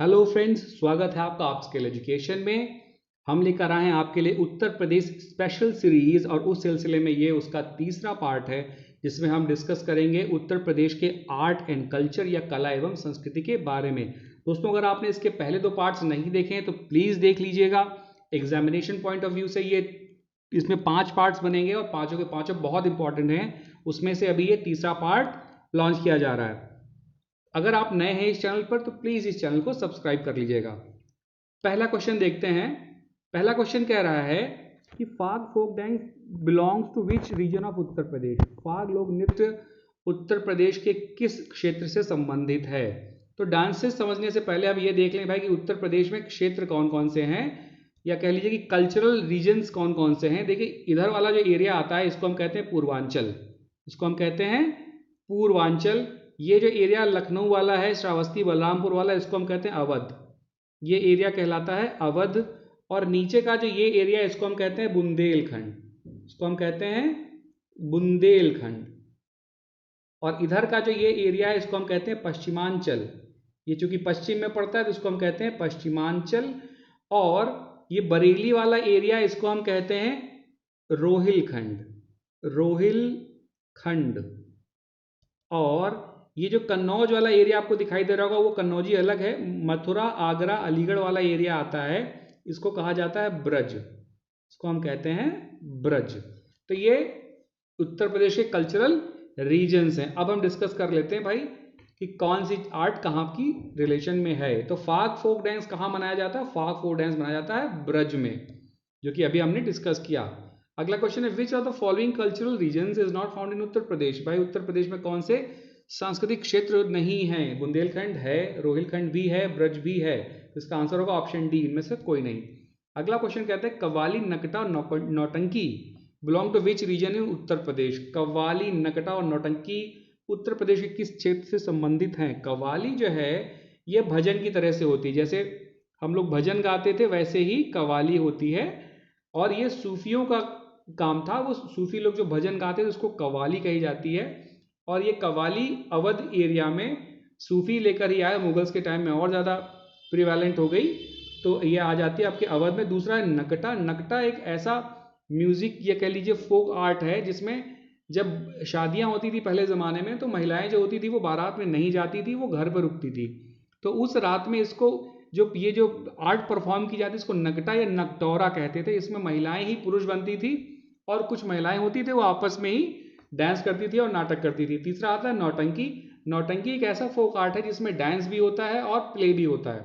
Hello friends, स्वागत है आपका अपस्किल एजुकेशन में। हम लेकर आए हैं आपके लिए उत्तर प्रदेश स्पेशल सीरीज और उस सिलसिले में ये उसका तीसरा पार्ट है जिसमें हम डिस्कस करेंगे उत्तर प्रदेश के आर्ट एंड कल्चर या कला एवं संस्कृति के बारे में। दोस्तों, अगर आपने इसके पहले दो पार्ट्स नहीं देखे हैं तो प्लीज़ देख लीजिएगा। एग्जामिनेशन पॉइंट ऑफ व्यू से ये इसमें 5 पार्ट्स बनेंगे और पांचों के पांचों बहुत इंपॉर्टेंट हैं। उसमें से अभी ये तीसरा पार्ट लॉन्च किया जा रहा है। अगर आप नए हैं इस चैनल पर तो प्लीज़ इस चैनल को सब्सक्राइब कर लीजिएगा। पहला क्वेश्चन देखते हैं। पहला क्वेश्चन कह रहा है कि Phag folk dance belongs to which region of Uttar Pradesh. Phag लोक नृत्य उत्तर प्रदेश के किस क्षेत्र से संबंधित है। तो डांसेस समझने से पहले आप ये देख लें भाई कि उत्तर प्रदेश में क्षेत्र कौन कौन से हैं, या कह लीजिए कि कल्चरल रीजन्स कौन कौन से हैं। देखिए, इधर वाला जो एरिया आता है इसको हम कहते हैं पूर्वांचल। इसको हम कहते हैं पूर्वांचल। ये जो एरिया लखनऊ वाला है, श्रावस्ती बलरामपुर वाला, इसको हम कहते हैं अवध। ये एरिया कहलाता है अवध। और नीचे का जो ये एरिया इसको हम कहते हैं बुंदेलखंड। इसको हम कहते हैं बुंदेलखंड। और इधर का जो ये एरिया है इसको हम कहते हैं पश्चिमांचल। ये चूंकि पश्चिम में पड़ता है तो इसको हम कहते हैं पश्चिमांचल। और ये बरेली वाला एरिया इसको हम कहते हैं रोहिलखंड। रोहिलखंड। और ये जो कन्नौज वाला एरिया आपको दिखाई दे रहा होगा वो कन्नौजी अलग है। मथुरा, आगरा, अलीगढ़ वाला एरिया आता है, इसको कहा जाता है ब्रज। इसको हम कहते हैं ब्रज। तो ये उत्तर प्रदेश के कल्चरल रीजन्स हैं। अब हम डिस्कस कर लेते हैं भाई कि कौन सी आर्ट कहाँ की रिलेशन में है। तो फाग फोक डांस कहाँ मनाया जाता है? फाग फोक डांस मनाया जाता है ब्रज में, जो कि अभी हमने डिस्कस किया। अगला क्वेश्चन है which of the following cultural regions is not found in Uttar Pradesh. भाई उत्तर प्रदेश में कौन से सांस्कृतिक क्षेत्र नहीं है? बुंदेलखंड है, रोहिलखंड भी है, ब्रज भी है। तो इसका आंसर होगा ऑप्शन डी, इनमें से कोई नहीं। अगला क्वेश्चन कहते हैं कव्वाली, नकटा और नौटंकी बिलोंग टू विच रीजन इन उत्तर प्रदेश। कव्वाली, नकटा और नौटंकी उत्तर प्रदेश के किस क्षेत्र से संबंधित हैं? कव्वाली जो है ये भजन की तरह से होती है, जैसे हम लोग भजन गाते थे वैसे ही कव्वाली होती है। और ये सूफियों का काम था, वो सूफी लोग जो भजन गाते थे उसको कव्वाली कही जाती है। और ये कव्वाली अवध एरिया में सूफी लेकर ही आया, मुगल्स के टाइम में और ज़्यादा प्रिवेलेंट हो गई, तो ये आ जाती है आपके अवध में। दूसरा है नकटा। नकटा एक ऐसा म्यूजिक या कह लीजिए फोक आर्ट है जिसमें जब शादियां होती थी पहले ज़माने में तो महिलाएं जो होती थी वो बारात में नहीं जाती थी, वो घर पर रुकती थी। तो उस रात में इसको जो आर्ट परफॉर्म की जाती है इसको नकटा या नकटौरा कहते थे। इसमें महिलाएं ही पुरुष बनती थी और कुछ महिलाएं होती थी वो आपस में ही डांस करती थी और नाटक करती थी। तीसरा आता है नौटंकी। नौटंकी एक ऐसा फोक आर्ट है जिसमें डांस भी होता है और प्ले भी होता है।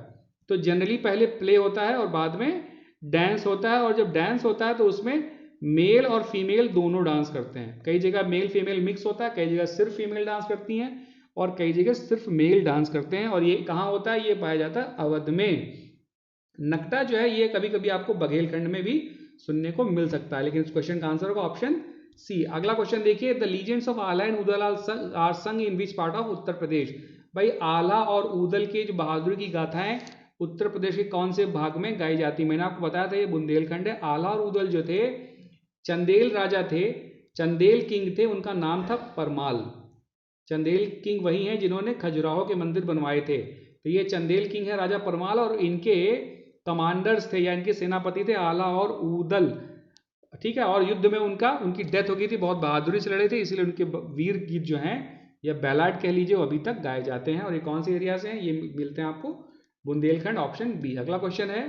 तो जनरली पहले प्ले होता है और बाद में डांस होता है। और जब डांस होता है तो उसमें मेल और फीमेल दोनों डांस करते हैं। कई जगह मेल फीमेल मिक्स होता है, कई जगह सिर्फ फीमेल डांस करती हैं और कई जगह सिर्फ मेल डांस करते हैं। और ये कहाँ होता है? ये पाया जाता है अवध में। नकटा जो है ये कभी कभी आपको बघेलखंड में भी सुनने को मिल सकता है, लेकिन इस क्वेश्चन का आंसर होगा ऑप्शन सी। अगला क्वेश्चन देखिए, द लीजेंड्स ऑफ आला एंड उदल आर संग इन which part of Uttar Pradesh. भाई आला और उदल की जो बहादुरी की गाथाएं उत्तर प्रदेश के कौन से भाग में गाई जाती? मैंने आपको बताया था ये बुंदेलखंड है। आला और उदल जो थे चंदेल राजा थे, चंदेल किंग थे, उनका नाम था परमाल। चंदेल किंग वही हैं जिन्होंने खजुराहो के मंदिर बनवाए थे। तो ये चंदेल किंग है राजा परमाल, और इनके कमांडर्स थे या इनके सेनापति थे आला और उदल। ठीक है। और युद्ध में उनकी डेथ हो गई थी, बहुत बहादुरी से लड़े थे, इसलिए उनके वीर गीत जो हैं या बैलाड कह लीजिए वो अभी तक गाए जाते हैं। और ये कौन से एरिया से हैं? ये मिलते हैं आपको बुंदेलखंड, ऑप्शन बी। अगला क्वेश्चन है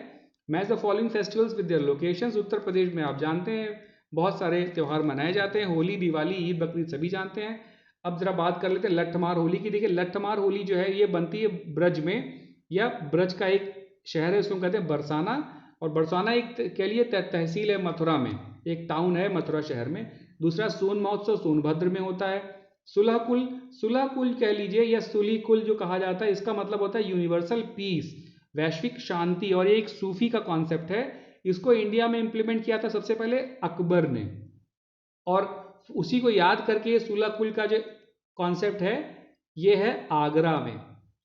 match the following festivals with their locations. Uttar Pradesh में आप जानते हैं बहुत सारे त्यौहार मनाए जाते हैं, होली, दिवाली, ईद, बकरीद सभी जानते हैं। अब जरा बात कर लेते हैं लट्ठमार होली की। देखिए लट्ठमार होली जो है ये बनती है ब्रज में, या ब्रज का एक शहर है उसको कहते हैं बरसाना। और बरसाना एक कह लिए तहसील है मथुरा में, एक टाउन है मथुरा शहर में। दूसरा सोन महोत्सव सोनभद्र में होता है। सुलहकुल, सुलहकुल कह लीजिए या सुलीकुल जो कहा जाता है, इसका मतलब होता है यूनिवर्सल पीस, वैश्विक शांति। और ये एक सूफी का कॉन्सेप्ट है। इसको इंडिया में इंप्लीमेंट किया था सबसे पहले अकबर ने, और उसी को याद करके ये सुलहकुल का जो कॉन्सेप्ट है ये है आगरा में।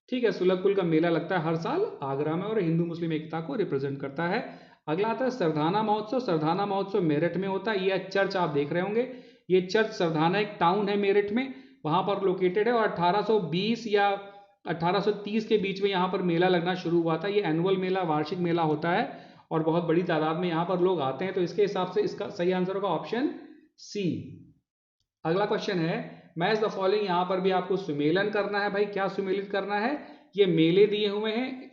ठीक है, सुलहकुल का मेला लगता है हर साल आगरा में और हिंदू मुस्लिम एकता को रिप्रेजेंट करता है। अगला आता है सरधाना महोत्सव। सरधाना महोत्सव मेरठ में होता है। ये चर्च आप देख रहे होंगे, ये चर्च सरधाना एक टाउन है मेरठ में, वहां पर लोकेटेड है। और 1820 या 1830 के बीच में यहाँ पर मेला लगना शुरू हुआ था। ये एनुअल मेला, वार्षिक मेला होता है और बहुत बड़ी तादाद में यहाँ पर लोग आते हैं। तो इसके हिसाब से इसका सही आंसर होगा ऑप्शन सी। अगला क्वेश्चन है, मैच द फॉलोइंग। यहाँ पर भी आपको सुमेलन करना है भाई। क्या सुमेलित करना है? ये मेले दिए हुए हैं।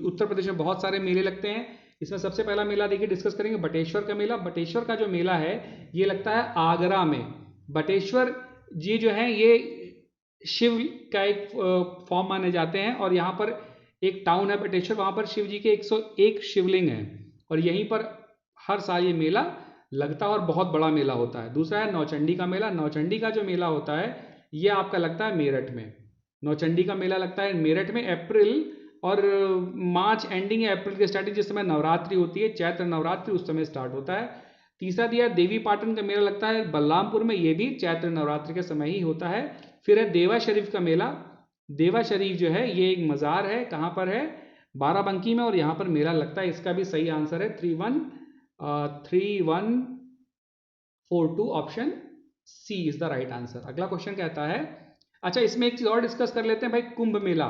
उत्तर प्रदेश में बहुत सारे मेले लगते हैं। इसमें सबसे पहला मेला देखिए डिस्कस करेंगे, बटेश्वर का मेला। बटेश्वर का जो मेला है ये लगता है आगरा में। बटेश्वर जी जो है ये शिव का एक फॉर्म माने जाते हैं और यहाँ पर एक टाउन है बटेश्वर, वहाँ पर शिव जी के 101 शिवलिंग हैं और यहीं पर हर साल ये मेला लगता है और बहुत बड़ा मेला होता है। दूसरा है नौचंडी का मेला। नौचंडी का जो मेला होता है ये आपका लगता है मेरठ में। नौचंडी का मेला लगता है मेरठ में अप्रैल और मार्च एंडिंग या अप्रैल के स्टार्टिंग, जिस समय नवरात्रि होती है, चैत्र नवरात्रि, उस समय स्टार्ट होता है। तीसरा दिया देवी पाटन का मेला लगता है बलरामपुर में, ये भी चैत्र नवरात्रि के समय ही होता है। फिर है देवा शरीफ का मेला। देवा शरीफ जो है ये एक मज़ार है, कहाँ पर है? बाराबंकी में, और यहाँ पर मेला लगता है। इसका भी सही आंसर है 3142, option C is the right answer. अगला क्वेश्चन कहता है, अच्छा इसमें एक चीज और डिस्कस कर लेते हैं भाई, कुंभ मेला।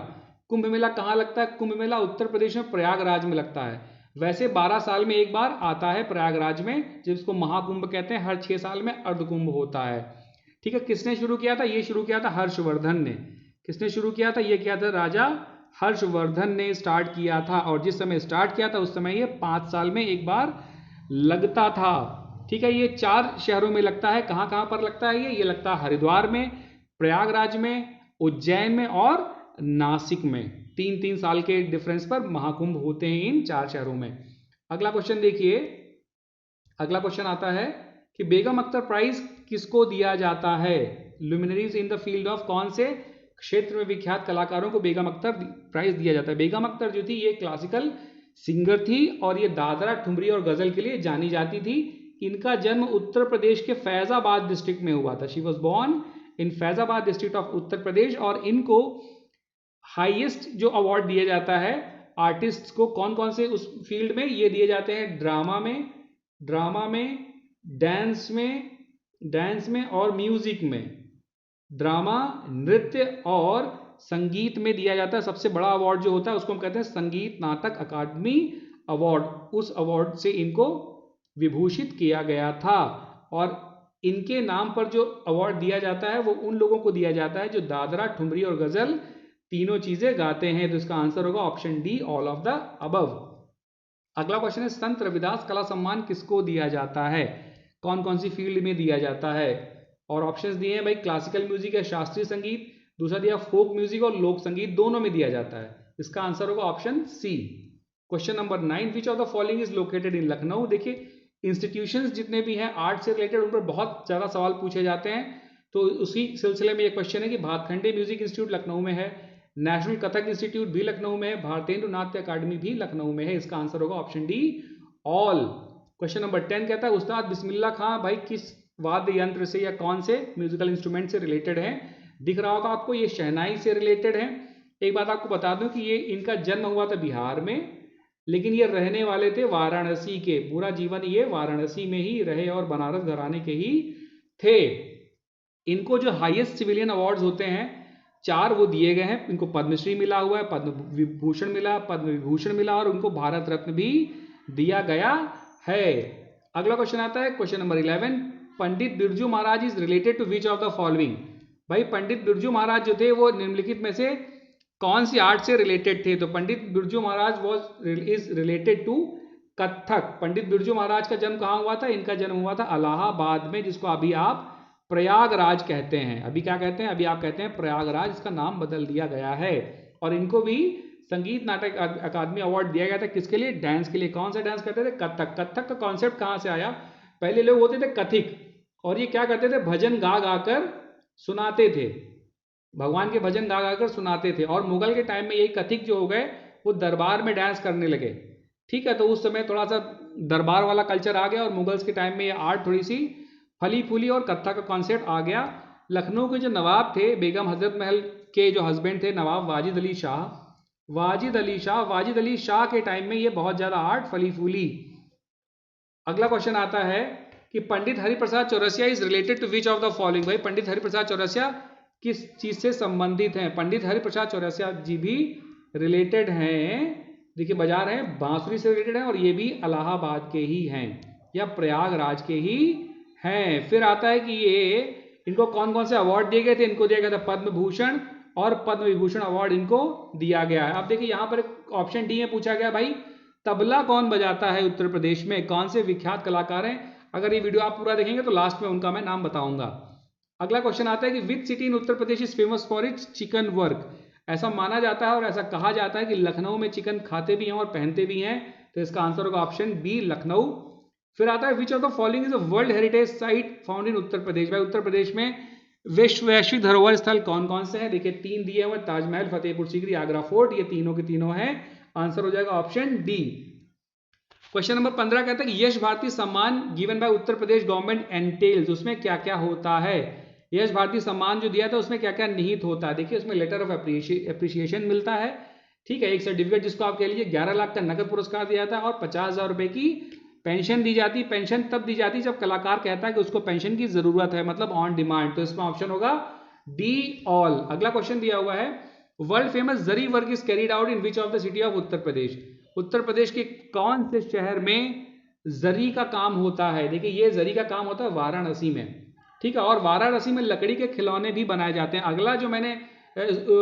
कुंभ मेला कहाँ लगता है? कुंभ मेला उत्तर प्रदेश में प्रयागराज में लगता है। वैसे 12 साल में एक बार आता है प्रयागराज में, जिसको महाकुंभ कहते हैं। हर 6 साल में अर्धकुंभ होता है। ठीक है, किसने शुरू किया था? ये शुरू किया था हर्षवर्धन ने। किसने शुरू किया था? ये किया था राजा हर्षवर्धन ने स्टार्ट किया था, और जिस समय स्टार्ट किया था उस समय ये 5 साल में एक बार लगता था। ठीक है, ये 4 शहरों में लगता है। कहाँ कहाँ पर लगता है ये लगता है हरिद्वार में, प्रयागराज में, उज्जैन में और नासिक में। 3-3 साल के डिफरेंस पर महाकुंभ होते हैं इन 4 शहरों में। अगला क्वेश्चन देखिए, अगला क्वेश्चन आता है कि बेगम अख्तर प्राइज किसको दिया जाता है? Luminaries in the field of, कौन से क्षेत्र में विख्यात कलाकारों को बेगम अख्तर प्राइज दिया जाता है? बेगम अख्तर जो थी ये क्लासिकल सिंगर थी और ये दादरा, ठुमरी और गजल के लिए जानी जाती थी। इनका जन्म उत्तर प्रदेश के फैजाबाद डिस्ट्रिक्ट में हुआ था। She was born in Faizabad district of Uttar Pradesh. और इनको हाईएस्ट जो अवार्ड दिया जाता है आर्टिस्ट को, कौन कौन से उस फील्ड में ये दिए जाते हैं? ड्रामा में, डांस में और म्यूजिक में। ड्रामा, नृत्य और संगीत में दिया जाता है। सबसे बड़ा अवार्ड जो होता है उसको हम कहते हैं संगीत नाटक अकादमी अवार्ड। उस अवार्ड से इनको विभूषित किया गया था और इनके नाम पर जो अवार्ड दिया जाता है वो उन लोगों को दिया जाता है जो दादरा, ठुमरी और गजल तीनों चीजें गाते हैं। तो इसका आंसर होगा option D, all of the above. अगला क्वेश्चन है, संत रविदास कला सम्मान किसको दिया जाता है? कौन कौन सी फील्ड में दिया जाता है? और ऑप्शंस दिए हैं भाई, क्लासिकल म्यूजिक या शास्त्रीय संगीत, दूसरा दिया फोक म्यूजिक और लोक संगीत, दोनों में दिया जाता है। इसका आंसर होगा option C. Question number 9, which of the following is located in Lucknow? देखिए इंस्टीट्यूशंस जितने भी हैं आर्ट से रिलेटेड उन पर बहुत ज़्यादा सवाल पूछे जाते हैं। तो उसी सिलसिले में एक क्वेश्चन है कि भातखंडे म्यूजिक इंस्टीट्यूट लखनऊ में है, नेशनल कथक इंस्टीट्यूट भी लखनऊ में है, भारतेंदु नाट्य अकादमी भी लखनऊ में है। इसका आंसर होगा option D, all. Question number 10 कहता है, उस्ताद बिस्मिल्लाह खां भाई किस वाद्य यंत्र से या कौन से म्यूजिकल इंस्ट्रूमेंट से रिलेटेड है? दिख रहा होगा आपको, ये शहनाई से रिलेटेड है। एक बात आपको बता दूं कि ये इनका जन्म हुआ था बिहार में, लेकिन ये रहने वाले थे वाराणसी के। पूरा जीवन ये वाराणसी में ही रहे और बनारस घराने के ही थे। इनको जो हाईएस्ट सिविलियन अवार्ड्स होते हैं 4 वो दिए गए हैं। इनको पद्मश्री मिला हुआ है, पद्म विभूषण मिला, पद्म विभूषण मिला और उनको भारत रत्न भी दिया गया है। अगला क्वेश्चन आता है question number 11, Pandit Birju Maharaj is related to which of the following? भाई पंडित बिरजू महाराज जो थे वो निम्नलिखित में से कौन सी आर्ट से रिलेटेड थे? तो पंडित Birju Maharaj is related to Kathak. पंडित बिरजू महाराज का जन्म कहाँ हुआ था? इनका जन्म हुआ था इलाहाबाद में, जिसको अभी आप प्रयागराज कहते हैं। अभी क्या कहते हैं? अभी आप कहते हैं प्रयागराज। इसका नाम बदल दिया गया है। और इनको भी संगीत नाटक अकादमी अवार्ड दिया गया था। किसके लिए? डांस के लिए। कौन सा डांस करते थे? कथक। कथक का कॉन्सेप्ट कहाँ से आया? पहले लोग होते थे कथिक और ये क्या करते थे? भजन गा गा कर सुनाते थे, भगवान के भजन गा गा कर सुनाते थे। और मुगल के टाइम में यही कथिक जो हो गए वो दरबार में डांस करने लगे। ठीक है, तो उस समय थोड़ा सा दरबार वाला कल्चर आ गया और मुगल्स के टाइम में ये आर्ट थोड़ी सी फली फूली और कथक का कॉन्सेप्ट आ गया। लखनऊ के जो नवाब थे, बेगम हजरत महल के जो हस्बैंड थे नवाब वाजिद अली शाह के टाइम में ये बहुत ज्यादा आर्ट फली फूली। अगला क्वेश्चन आता है कि Pandit Hariprasad Chaurasia is related to which of the following? भाई पंडित हरिप्रसाद चौरसिया किस चीज से संबंधित हैं? पंडित हरिप्रसाद चौरसिया जी भी रिलेटेड हैं। देखिए बाजार है, बांसुरी से रिलेटेड है और ये भी इलाहाबाद के ही हैं या प्रयागराज के ही हैं। फिर आता है कि ये इनको कौन कौन से अवार्ड दिए गए थे? इनको दिया गया था पद्म भूषण और पद्म विभूषण अवार्ड इनको दिया गया है। अब देखिए यहाँ पर ऑप्शन डी में पूछा गया भाई तबला कौन बजाता है उत्तर प्रदेश में, कौन से विख्यात कलाकार हैं? अगर ये वीडियो आप पूरा देखेंगे तो लास्ट में उनका मैं नाम बताऊंगा। अगला क्वेश्चन आता है कि which city in Uttar Pradesh is famous for its chicken work. ऐसा माना जाता है और ऐसा कहा जाता है कि लखनऊ में चिकन खाते भी हैं और पहनते भी हैं, तो इसका आंसर होगा ऑप्शन बी लखनऊ। फिर आता है which of the following is a world heritage site found in Uttar Pradesh. भाई उत्तर प्रदेश में वैश्विक धरोहर स्थल कौन कौन से हैं? देखिए 3 दिए हुए, ताजमहल, फतेहपुर सीकरी, आगरा फोर्ट, ये तीनों के तीनों हैं। आंसर हो जाएगा ऑप्शन डी। क्वेश्चन नंबर 15 कहता है कि यश भारती सम्मान given by Uttar Pradesh government एंटेल्स, उसमें क्या क्या होता है? यश भारती सम्मान जो दिया था उसमें क्या क्या निहित होता है? देखिए उसमें लेटर ऑफ एप्रिसिएशन मिलता है, ठीक है, एक सर्टिफिकेट जिसको आप कह लीजिए 11 लाख का नकद पुरस्कार दिया था और 50,000 रुपए की पेंशन दी जाती। पेंशन तब दी जाती जब कलाकार कहता है कि उसको पेंशन की जरूरत है, मतलब ऑन डिमांड। तो इसमें ऑप्शन होगा डी ऑल। अगला क्वेश्चन दिया हुआ है world famous zari work is carried out in which of the city of Uttar Pradesh. Uttar Pradesh के कौन से शहर में जरी का काम होता है? देखिए ये जरी का काम होता है वाराणसी में, ठीक है, और वाराणसी में लकड़ी के खिलौने भी बनाए जाते हैं। अगला जो मैंने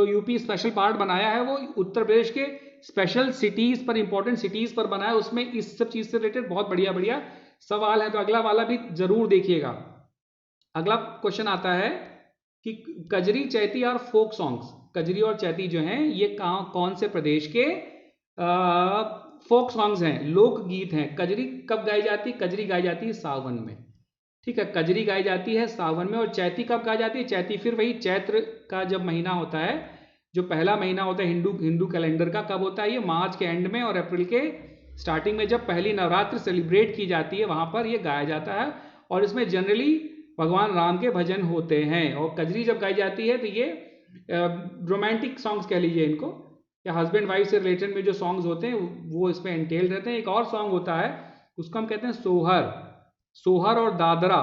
यूपी स्पेशल पार्ट बनाया है वो उत्तर प्रदेश के स्पेशल सिटीज पर, इंपॉर्टेंट सिटीज पर बनाया है, उसमें इस सब चीज से रिलेटेड बहुत बढ़िया बढ़िया सवाल है, तो अगला वाला भी जरूर देखिएगा। अगला क्वेश्चन आता है कि कजरी, चैती और फोक सॉन्ग्स, कजरी और चैती जो हैं ये कौन से प्रदेश के फोक सॉन्ग्स हैं, लोकगीत हैं। कजरी कब गाई जाती है? कजरी गाई जाती है सावन में, ठीक है, कजरी गाई जाती है सावन में। और चैती कब गाई जाती है? चैती फिर वही चैत्र का जब महीना होता है, जो पहला महीना होता है हिंदू कैलेंडर का, कब होता है ये? मार्च के एंड में और अप्रैल के स्टार्टिंग में, जब पहली नवरात्र सेलिब्रेट की जाती है वहां पर ये गाया जाता है। और इसमें जनरली भगवान राम के भजन होते हैं। और कजरी जब गाई जाती है तो ये रोमांटिक सॉन्ग्स कह लीजिए इनको, या हस्बैंड वाइफ से रिलेटेड में जो सॉन्ग्स होते हैं वो इसमें एंटेल रहते हैं। एक और सॉन्ग होता है उसको हम कहते हैं सोहर, सोहर और दादरा,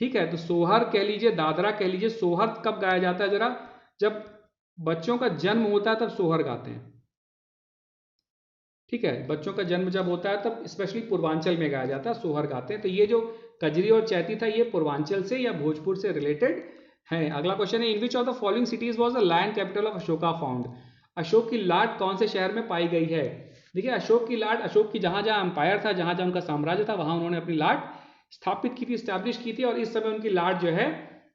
ठीक है, तो सोहर कह लीजिए, दादरा कह लीजिए। सोहर कब गाया जाता है जरा? जब बच्चों का जन्म होता है तब सोहर गाते हैं, ठीक है, बच्चों का जन्म जब होता है तब स्पेशली पूर्वांचल में गाया जाता है, सोहर गाते हैं। तो ये जो कजरी और चैती था ये पूर्वांचल से या भोजपुर से रिलेटेड है। अगला क्वेश्चन है in which of the following cities was the land capital of Ashoka found. Ashok की लाट कौन से शहर में पाई गई है? देखिए अशोक की लाट, अशोक की जहां जहां अंपायर था, जहां जहां उनका साम्राज्य था, वहां उन्होंने अपनी लाट स्थापित की थी, स्टैब्लिश की थी, और इस समय उनकी लाट जो है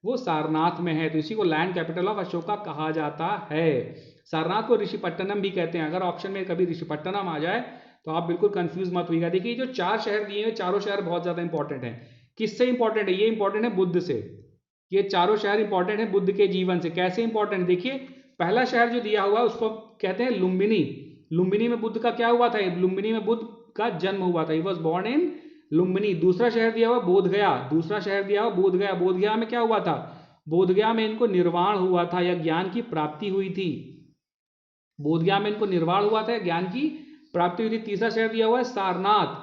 वो सारनाथ में है, तो इसी को लैंड कैपिटल ऑफ अशोका कहा जाता है। सारनाथ को ऋषिपट्टनम भी कहते हैं। अगर ऑप्शन में कभी ऋषिपट्टनम आ जाए तो आप बिल्कुल कंफ्यूज मत होइएगा। देखिए जो 4 शहर दिए हैं, चारों शहर बहुत ज्यादा इंपॉर्टेंट है। किससे इंपॉर्टेंट है? ये इंपॉर्टेंट है बुद्ध से, ये चारों शहर इंपॉर्टेंट है बुद्ध के जीवन से। कैसे इंपॉर्टेंट? देखिए पहला शहर जो दिया हुआ है उसको कहते हैं लुम्बिनी। लुम्बिनी में बुद्ध का क्या हुआ था? लुम्बिनी में बुद्ध का जन्म हुआ था, ही वॉज बॉर्न इन लुम्बिनी। दूसरा शहर दिया हुआ बोधगया, दूसरा शहर दिया हुआ बोधगया। बोधगया में क्या हुआ था? बोधगया में इनको निर्वाण हुआ था या ज्ञान की प्राप्ति हुई थी। बोधगया में इनको निर्वाण हुआ था या ज्ञान की प्राप्ति हुई थी। तीसरा शहर दिया हुआ है सारनाथ,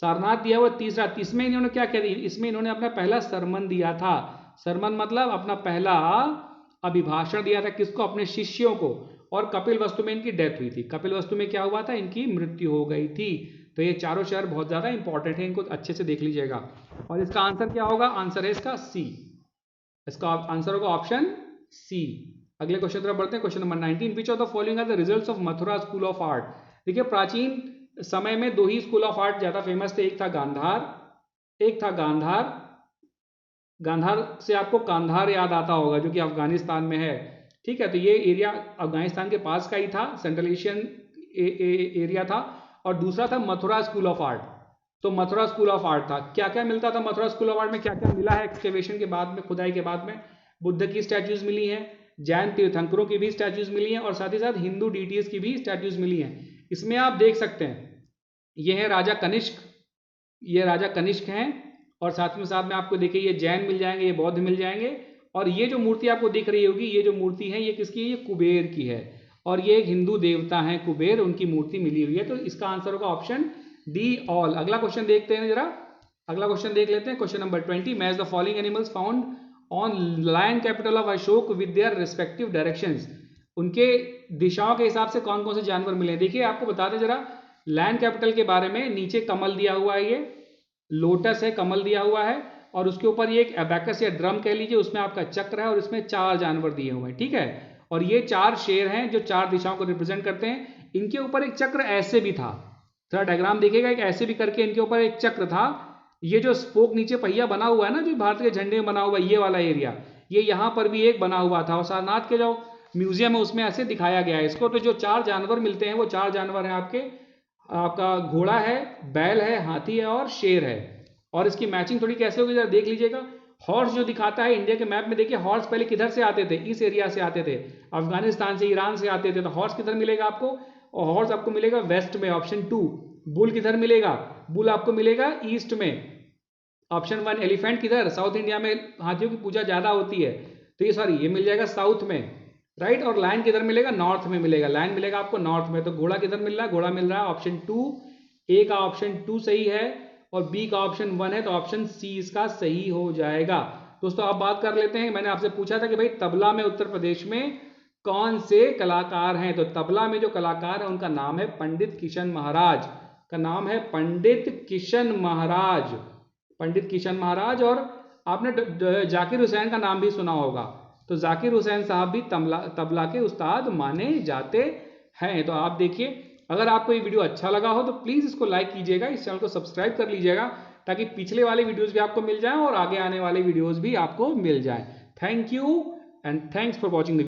सारनाथ दिया हुआ तीसरा। इसमें इन्होंने क्या किया? इसमें इन्होंने अपना पहला सरमन दिया था। सरमन मतलब अपना पहला अभिभाषण दिया था, किसको? अपने शिष्यों को। और कपिल वस्तु में इनकी डेथ हुई थी। कपिल वस्तु में क्या हुआ था? इनकी मृत्यु हो गई थी। तो ये चारों शहर बहुत ज्यादा इंपॉर्टेंट है, इनको अच्छे से देख लीजिएगा। और इसका आंसर क्या होगा? आंसर है इसका सी, इसका आंसर होगा ऑप्शन सी। अगले क्वेश्चन तरफ बढ़ते हैं। Question number 19 which of the following are the results of Mathura school of art. देखिए प्राचीन समय में 2 ही स्कूल ऑफ आर्ट ज्यादा फेमस थे, एक था गांधार, एक था गांधार। गांधार से आपको कांधार याद आता होगा जो कि अफगानिस्तान में है, ठीक है, तो ये एरिया अफगानिस्तान के पास का ही था, सेंट्रल एशियन एरिया था। और दूसरा था मथुरा स्कूल ऑफ आर्ट। तो मथुरा स्कूल ऑफ आर्ट था। क्या क्या मिलता था मथुरा स्कूल ऑफ आर्ट में? क्या क्या मिला है एक्सकेवेशन के बाद में, खुदाई के बाद में? बुद्ध की स्टैच्यूज मिली हैं, जैन तीर्थंकरों की भी स्टैच्यूज मिली हैं, और साथ ही साथ हिंदू डीटीज की भी स्टैच्यूज मिली हैं। इसमें आप देख सकते हैं ये है राजा कनिष्क, ये राजा कनिष्क हैं, और साथ में आपको देखिए ये जैन मिल जाएंगे, ये बौद्ध मिल जाएंगे। और ये जो मूर्ति आपको दिख रही होगी, ये जो मूर्ति है ये किसकी है? ये कुबेर की है, और ये एक हिंदू देवता है कुबेर, उनकी मूर्ति मिली हुई है। तो इसका आंसर होगा ऑप्शन डी ऑल। अगला क्वेश्चन देखते हैं जरा, अगला क्वेश्चन देख लेते हैं। Question number 20 match the following animals found on lion capital of Ashoka with their respective directions. उनके दिशाओं के हिसाब से कौन कौन से जानवर मिले। देखिए आपको बता दें जरा लायन कैपिटल के बारे में, नीचे कमल दिया हुआ है, ये लोटस है, कमल दिया हुआ है, और उसके ऊपर ये एक एबैकस या ड्रम कह लीजिए, उसमें आपका चक्र है और इसमें 4 जानवर दिए हुए हैं, ठीक है। और ये 4 शेर हैं जो 4 दिशाओं को रिप्रेजेंट करते हैं। इनके ऊपर एक चक्र ऐसे भी था, थोड़ा डायग्राम देखिएगा, एक ऐसे भी करके इनके ऊपर एक चक्र था। ये जो स्पोक नीचे पहिया बना हुआ है ना, जो भारत के झंडे में बना हुआ है, ये वाला एरिया, ये यहाँ पर भी एक बना हुआ था, और सारनाथ के जो म्यूजियम है उसमें ऐसे दिखाया गया है इसको। तो जो 4 जानवर मिलते हैं वो 4 जानवर हैं आपका घोड़ा है, बैल है, हाथी है और शेर है। और इसकी मैचिंग थोड़ी कैसे होगी जरा देख लीजिएगा। हॉर्स जो दिखाता है इंडिया के मैप में, देखिए हॉर्स पहले किधर से आते थे, इस एरिया से आते थे, अफगानिस्तान से, ईरान से आते थे। तो हॉर्स किधर मिलेगा आपको, और हॉर्स आपको मिलेगा वेस्ट में, ऑप्शन 2। बुल किधर मिलेगा, बुल आपको मिलेगा ईस्ट में, ऑप्शन 1। एलिफेंट किधर, साउथ इंडिया में हाथियों की पूजा ज्यादा होती है, तो ये सॉरी ये मिल जाएगा साउथ में, राइट। और लायन किधर मिलेगा, नॉर्थ में मिलेगा, लायन मिलेगा आपको नॉर्थ में। तो घोड़ा किधर मिल रहा है, घोड़ा मिल रहा है ऑप्शन 2। ए का ऑप्शन 2 सही है और बी का ऑप्शन 1 है, तो ऑप्शन सी इसका सही हो जाएगा। दोस्तों अब बात कर लेते हैं, मैंने आपसे पूछा था कि भाई तबला में उत्तर प्रदेश में कौन से कलाकार हैं। तो तबला में जो कलाकार है उनका नाम है पंडित किशन महाराज, का नाम है पंडित किशन महाराज, पंडित किशन महाराज। और आपने जाकिर हुसैन का नाम भी सुना होगा, तो जाकिर हुसैन साहब भी तबला के उस्ताद माने जाते हैं। तो आप देखिए, अगर आपको ये वीडियो अच्छा लगा हो तो प्लीज़ इसको लाइक कीजिएगा, इस चैनल को सब्सक्राइब कर लीजिएगा, ताकि पिछले वाले वीडियोस भी आपको मिल जाएं और आगे आने वाले वीडियोस भी आपको मिल जाएं। Thank you and thanks for watching the